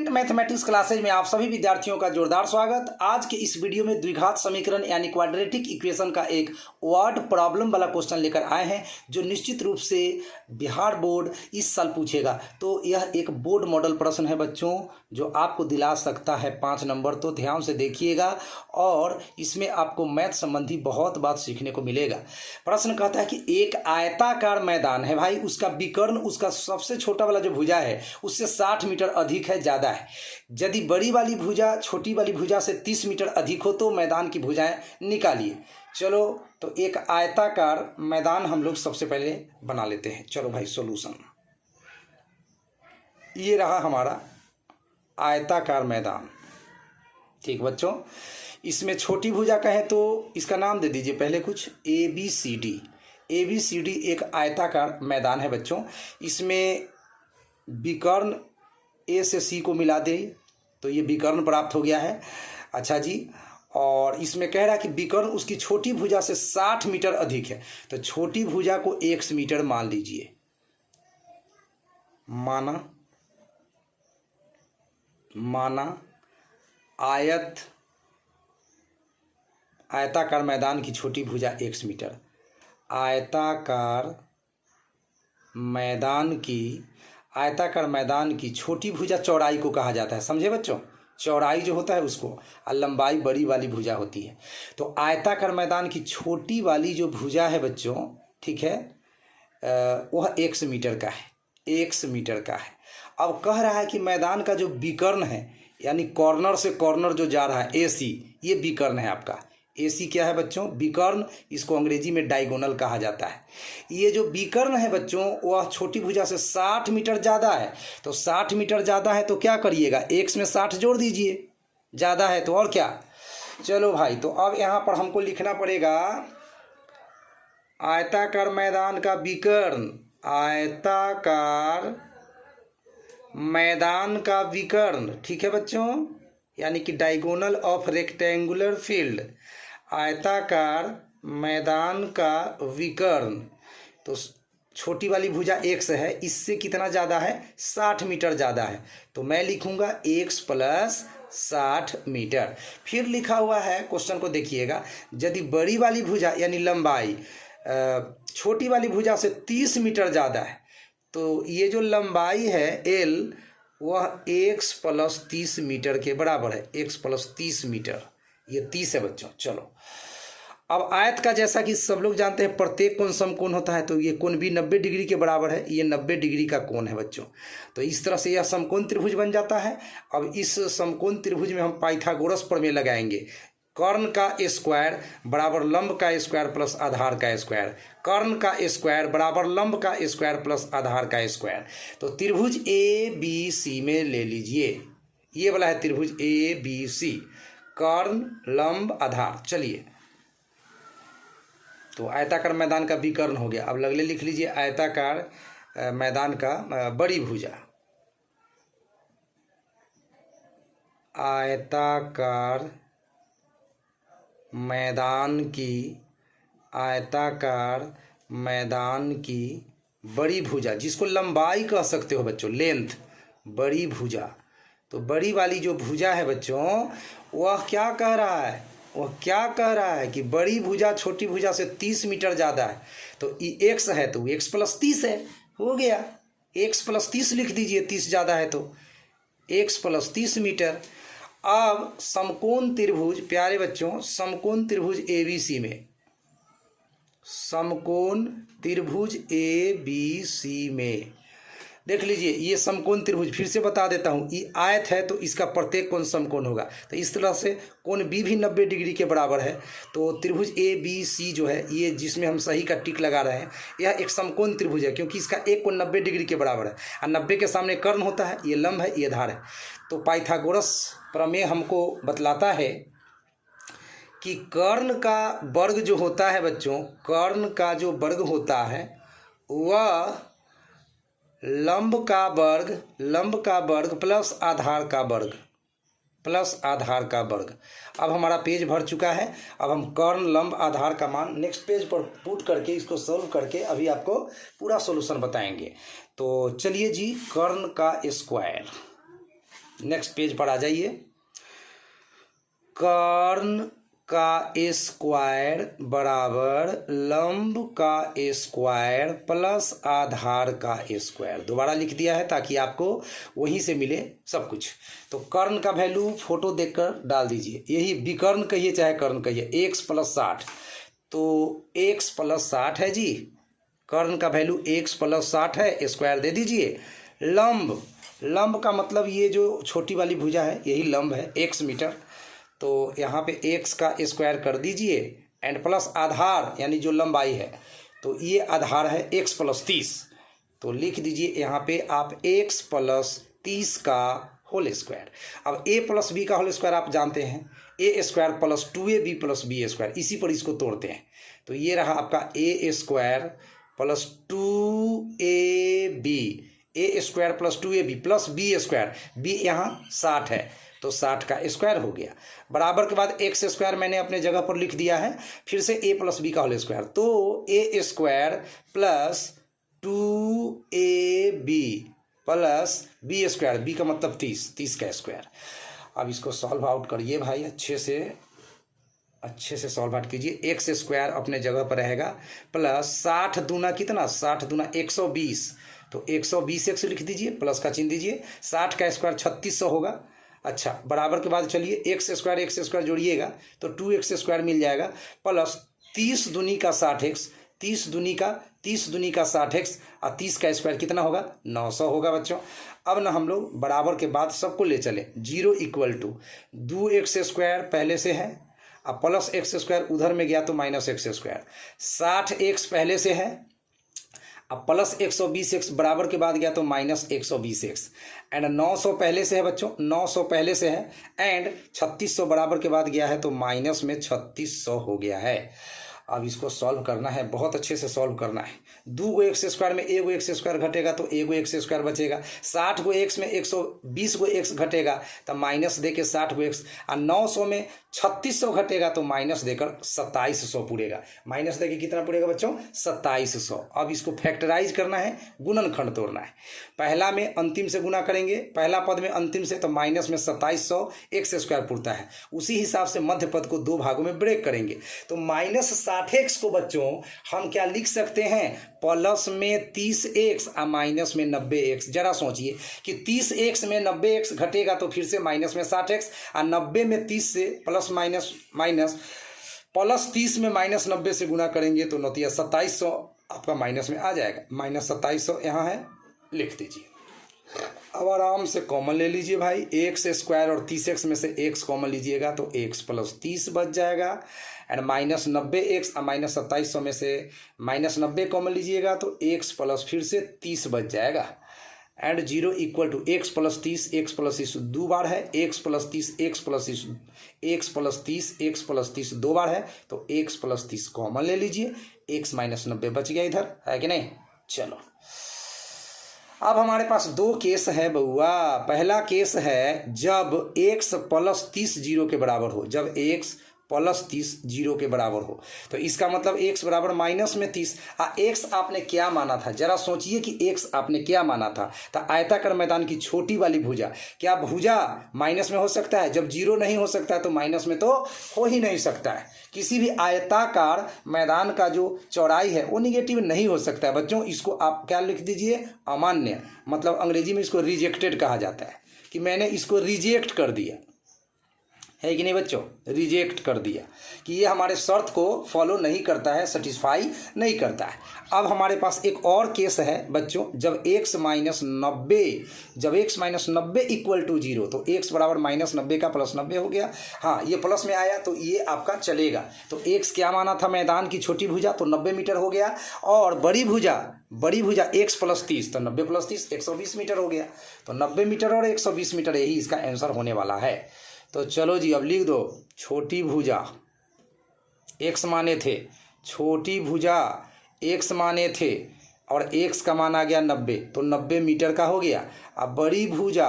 Mathematics classes में आप सभी विद्यार्थियों का जोरदार स्वागत। आज के इस वीडियो में द्विघात समीकरण यानी क्वाड्रेटिक इक्वेशन का एक वर्ड प्रॉब्लम वाला क्वेश्चन लेकर आए हैं, जो निश्चित रूप से बिहार बोर्ड इस साल पूछेगा। तो यह एक बोर्ड मॉडल प्रश्न है बच्चों, जो आपको दिला सकता है 5 नंबर। तो ध्यान से देखिएगा और इसमें आपको मैथ संबंधी बहुत बात सीखने को मिलेगा। प्रश्न कहता है कि एक आयताकार मैदान है भाई, उसका विकर्ण, उसका सबसे छोटा वाला जो भुजा है उससे 60 मीटर अधिक है, ज़्यादा है। यदि बड़ी वाली भुजा छोटी वाली भुजा से 30 मीटर अधिक हो तो मैदान की भुजाएं निकालिए। चलो, तो एक आयताकार मैदान हम लोग सबसे पहले बना लेते हैं। चलो भाई, सॉल्यूशन ये रहा हमारा आयताकार मैदान। ठीक बच्चों, इसमें छोटी भुजा कहें तो इसका नाम दे दीजिए पहले कुछ ABCD। ABCD एक आयताकार मैदान है बच्चों। इसमें विकर्ण A से C को मिला दे तो ये विकर्ण प्राप्त हो गया है। अच्छा जी, और इसमें कह रहा है कि विकर्ण उसकी छोटी भुजा से 60 मीटर अधिक है, तो छोटी भुजा को x मीटर मान लीजिए। माना आयताकार मैदान की छोटी भुजा x मीटर। आयताकार मैदान की छोटी भुजा चौड़ाई को कहा जाता है, समझे बच्चों। चौड़ाई जो होता है उसको, और लंबाई बड़ी वाली भुजा होती है। तो आयताकार मैदान की छोटी वाली जो भुजा है बच्चों, ठीक है, वह x मीटर का है, x मीटर का है। अब कह रहा है कि मैदान का जो विकर्ण है, यानी कॉर्नर से कॉर्नर जो जा रहा है AC, ये विकर्ण है आपका। AC क्या है बच्चों? विकर्ण। इसको अंग्रेजी में डायगोनल कहा जाता है। ये जो विकर्ण है बच्चों, वह छोटी भुजा से 60 मीटर ज़्यादा है। तो 60 मीटर ज़्यादा है तो क्या करिएगा, x में 60 जोड़ दीजिए, ज़्यादा है तो और क्या। चलो भाई, तो अब यहाँ पर हमको लिखना पड़ेगा आयताकार मैदान का विकर्ण। आयताकार मैदान का विकर्ण, ठीक है बच्चों, यानी कि डायगोनल ऑफ रेक्टेंगुलर फील्ड। आयताकार मैदान का विकर्ण, तो छोटी वाली भुजा x है, इससे कितना ज़्यादा है, 60 मीटर ज़्यादा है। तो मैं लिखूँगा x प्लस 60 मीटर। फिर लिखा हुआ है, क्वेश्चन को देखिएगा, यदि बड़ी वाली भुजा यानी लंबाई छोटी वाली भुजा से 30 मीटर ज़्यादा है, तो ये जो लंबाई है L, वह x प्लस 30 मीटर के बराबर है। x प्लस 30 मीटर, ये 30 है बच्चों। चलो, अब आयत का, जैसा कि सब लोग जानते हैं, प्रत्येक कोण समकोण होता है, तो ये कोण भी 90 डिग्री के बराबर है। ये 90 डिग्री का कोण है बच्चों। तो इस तरह से यह समकोण त्रिभुज बन जाता है। अब इस समकोण त्रिभुज में हम पाइथागोरस प्रमेय लगाएंगे। कर्ण का स्क्वायर बराबर लंब का स्क्वायर प्लस आधार का स्क्वायर। कर्ण का स्क्वायर बराबर लंब का स्क्वायर प्लस आधार का स्क्वायर। तो त्रिभुज ABC में ले लीजिए, ये वाला है त्रिभुज ABC, कर्ण लंब आधार। चलिए, तो आयताकार मैदान का विकर्ण हो गया। अब अगले लिख लीजिए आयताकार मैदान का बड़ी भुजा। आयताकार मैदान की बड़ी भुजा, जिसको लंबाई कह सकते हो बच्चों, लेंथ, बड़ी भुजा। तो बड़ी वाली जो भुजा है बच्चों, वह क्या कह रहा है कि बड़ी भुजा छोटी भुजा से 30 मीटर ज़्यादा है। तो x है तो x प्लस 30 है, हो गया। x प्लस 30 लिख दीजिए, 30 ज़्यादा है तो x प्लस 30 मीटर। अब समकोण त्रिभुज, प्यारे बच्चों, समकोण त्रिभुज ABC में, समकोण त्रिभुज ABC में देख लीजिए, ये समकोण त्रिभुज, फिर से बता देता हूँ, ये आयत है तो इसका प्रत्येक कोण समकोण होगा। तो इस तरह से कोण B भी 90 डिग्री के बराबर है। तो त्रिभुज ABC जो है, ये जिसमें हम सही का टिक लगा रहे हैं, यह एक समकोण त्रिभुज है, क्योंकि इसका एक कोण 90 डिग्री के बराबर है, और 90 के सामने कर्ण होता है, ये लंब है, ये आधार है। तो पाइथागोरस प्रमेय हमको बतलाता है कि कर्ण का वर्ग जो होता है बच्चों, कर्ण का जो वर्ग होता है वह लंब का वर्ग प्लस आधार का वर्ग। अब हमारा पेज भर चुका है। अब हम कर्ण लंब आधार का मान नेक्स्ट पेज पर पुट करके, इसको सॉल्व करके अभी आपको पूरा सॉल्यूशन बताएंगे। तो चलिए जी, कर्ण का स्क्वायर, नेक्स्ट पेज पर आ जाइए। कर्ण का स्क्वायर बराबर लंब का स्क्वायर प्लस आधार का स्क्वायर। दोबारा लिख दिया है ताकि आपको वहीं से मिले सब कुछ। तो कर्ण का वैल्यू फोटो देखकर डाल दीजिए, यही विकर्ण कहिए चाहे कर्ण कहिए, x + 60। तो x + 60 है जी, कर्ण का वैल्यू x + 60 है, स्क्वायर दे दीजिए। लंब, लंब का मतलब ये जो छोटी वाली भुजा है यही लंब है, x मीटर। तो यहाँ पे x का स्क्वायर कर दीजिए एंड प्लस आधार यानी जो लंबाई है, तो ये आधार है x + 30। तो लिख दीजिए यहाँ पे आप x + 30 का होल स्क्वायर। अब a + b का होल स्क्वायर आप जानते हैं, a² + 2ab + b², इसी पर इसको तोड़ते हैं। तो ये रहा आपका a² + 2ab, a² + 2ab + b², b यहाँ 60 है तो 60 का स्क्वायर हो गया। बराबर के बाद x² मैंने अपने जगह पर लिख दिया है, फिर से a + b का होल स्क्वायर। तो a² + 2ab + b², b का मतलब 30, 30 का स्क्वायर। अब इसको सॉल्व आउट करिए भाई, अच्छे से सॉल्व आउट कीजिए। x² अपने जगह पर रहेगा प्लस 60 दूना कितना, 60 दूना 120, तो 120 x लिख दीजिए, प्लस का चिन्ह दीजिए। 60 का स्क्वायर 3600 होगा। अच्छा, बराबर के बाद चलिए x² जोड़िएगा तो 2x² मिल जाएगा, प्लस 30 दूनी का 60x, 30 दूनी का 60x और 30 का स्क्वायर कितना होगा, 900 होगा बच्चों। अब ना हम लोग बराबर के बाद सबको ले चले, 0 = 2x² पहले से है, अब प्लस x² उधर में गया तो माइनस x², 60x पहले से है, अब प्लस 120x बराबर के बाद गया तो माइनस 120x, एंड 900 पहले से है बच्चों, 900 पहले से है, एंड 3600 बराबर के बाद गया है तो माइनस में 3600 हो गया है। अब इसको सॉल्व करना है, बहुत अच्छे से सॉल्व करना है। 2 x² में 1 x² घटेगा तो 1 x² बचेगा, 60 x में 120 x घटेगा तो माइनस देके 60 x, और 900 में 3600 घटेगा तो माइनस देकर 2700 पूरेगा। माइनस देके कितना पूरेगा बच्चों, 2700। अब इसको फैक्टराइज करना है, गुणनखंड तोड़ना है। पहला में अंतिम से गुना करेंगे, पहला पद में अंतिम से, तो माइनस में 2700 x² पूरता है। उसी हिसाब से मध्य पद को 2 भागों में ब्रेक करेंगे, तो माइनस 60x को बच्चों हम क्या लिख सकते हैं, प्लस में 30x और माइनस में 90x। जरा सोचिए कि 30x में 90x घटेगा तो फिर से माइनस में 60x, और 90 में 30 से प्लस माइनस प्लस 30 में माइनस 90 से गुना करेंगे तो नतीजा 2700 आपका माइनस में आ जाएगा। माइनस 2700 यहाँ है, लिख दीजिए। अब आराम से कॉमन ले लीजिए भाई, x² और 30x में से x कॉमन लीजिएगा तो x + 30 बच जाएगा, एंड माइनस 90x और माइनस 2700 में से माइनस 90 कॉमन लीजिएगा तो x प्लस फिर से 30 बच जाएगा, एंड 0 = x + 30, x + 30 2 बार है, x + 30 x + 30 x + 30 x + 30 2 बार है, तो x + 30 कॉमन ले लीजिए, x - 90 बच गया इधर, है कि नहीं। चलो अब हमारे पास 2 केस है बउआ। पहला केस है जब x + 30 0 के बराबर हो, जब x + 30 0 के बराबर हो, तो इसका मतलब x बराबर माइनस में 30। x आपने क्या माना था, जरा सोचिए कि x आपने क्या माना था। तो आयताकार मैदान की छोटी वाली भुजा, क्या भुजा माइनस में हो सकता है, जब 0 नहीं हो सकता है तो माइनस में तो हो ही नहीं सकता है। किसी भी आयताकार मैदान का जो चौड़ाई है वो निगेटिव नहीं हो सकता है बच्चों। इसको आप क्या लिख दीजिए, अमान्य, मतलब अंग्रेजी में इसको रिजेक्टेड कहा जाता है, कि मैंने इसको रिजेक्ट कर दिया, है कि नहीं बच्चों, रिजेक्ट कर दिया कि ये हमारे शर्त को फॉलो नहीं करता है, सेटिस्फाई नहीं करता है। अब हमारे पास एक और केस है बच्चों, जब x - 90, जब x - 90 = 0, तो x बराबर -90 का प्लस 90 हो गया। हाँ, ये प्लस में आया तो ये आपका चलेगा। तो x क्या माना था, मैदान की छोटी भुजा, तो 90 मीटर हो गया, और बड़ी भुजा x + 30, तो 90 + 30 120 मीटर हो गया। तो 90 मीटर और 120 मीटर, यही इसका आंसर होने वाला है। तो चलो जी, अब लिख दो, छोटी भुजा x माने थे, छोटी भुजा x माने थे, और x का मान आ गया 90, तो 90 मीटर का हो गया। अब बड़ी भुजा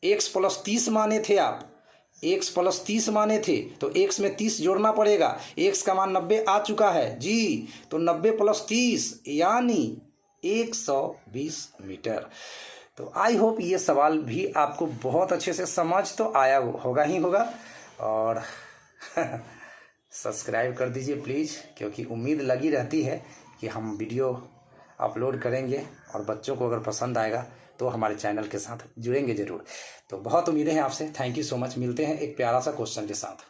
x + 30 माने थे आप, x + 30 माने थे, तो x में 30 जोड़ना पड़ेगा, x का मान 90 आ चुका है जी, तो 90 + 30 यानी 120 मीटर। तो आई होप ये सवाल भी आपको बहुत अच्छे से समझ तो आया होगा ही होगा। और सब्सक्राइब कर दीजिए प्लीज़, क्योंकि उम्मीद लगी रहती है कि हम वीडियो अपलोड करेंगे और बच्चों को अगर पसंद आएगा तो हमारे चैनल के साथ जुड़ेंगे ज़रूर। तो बहुत उम्मीदें हैं आपसे। Thank you so much. मिलते हैं एक प्यारा सा क्वेश्चन के साथ।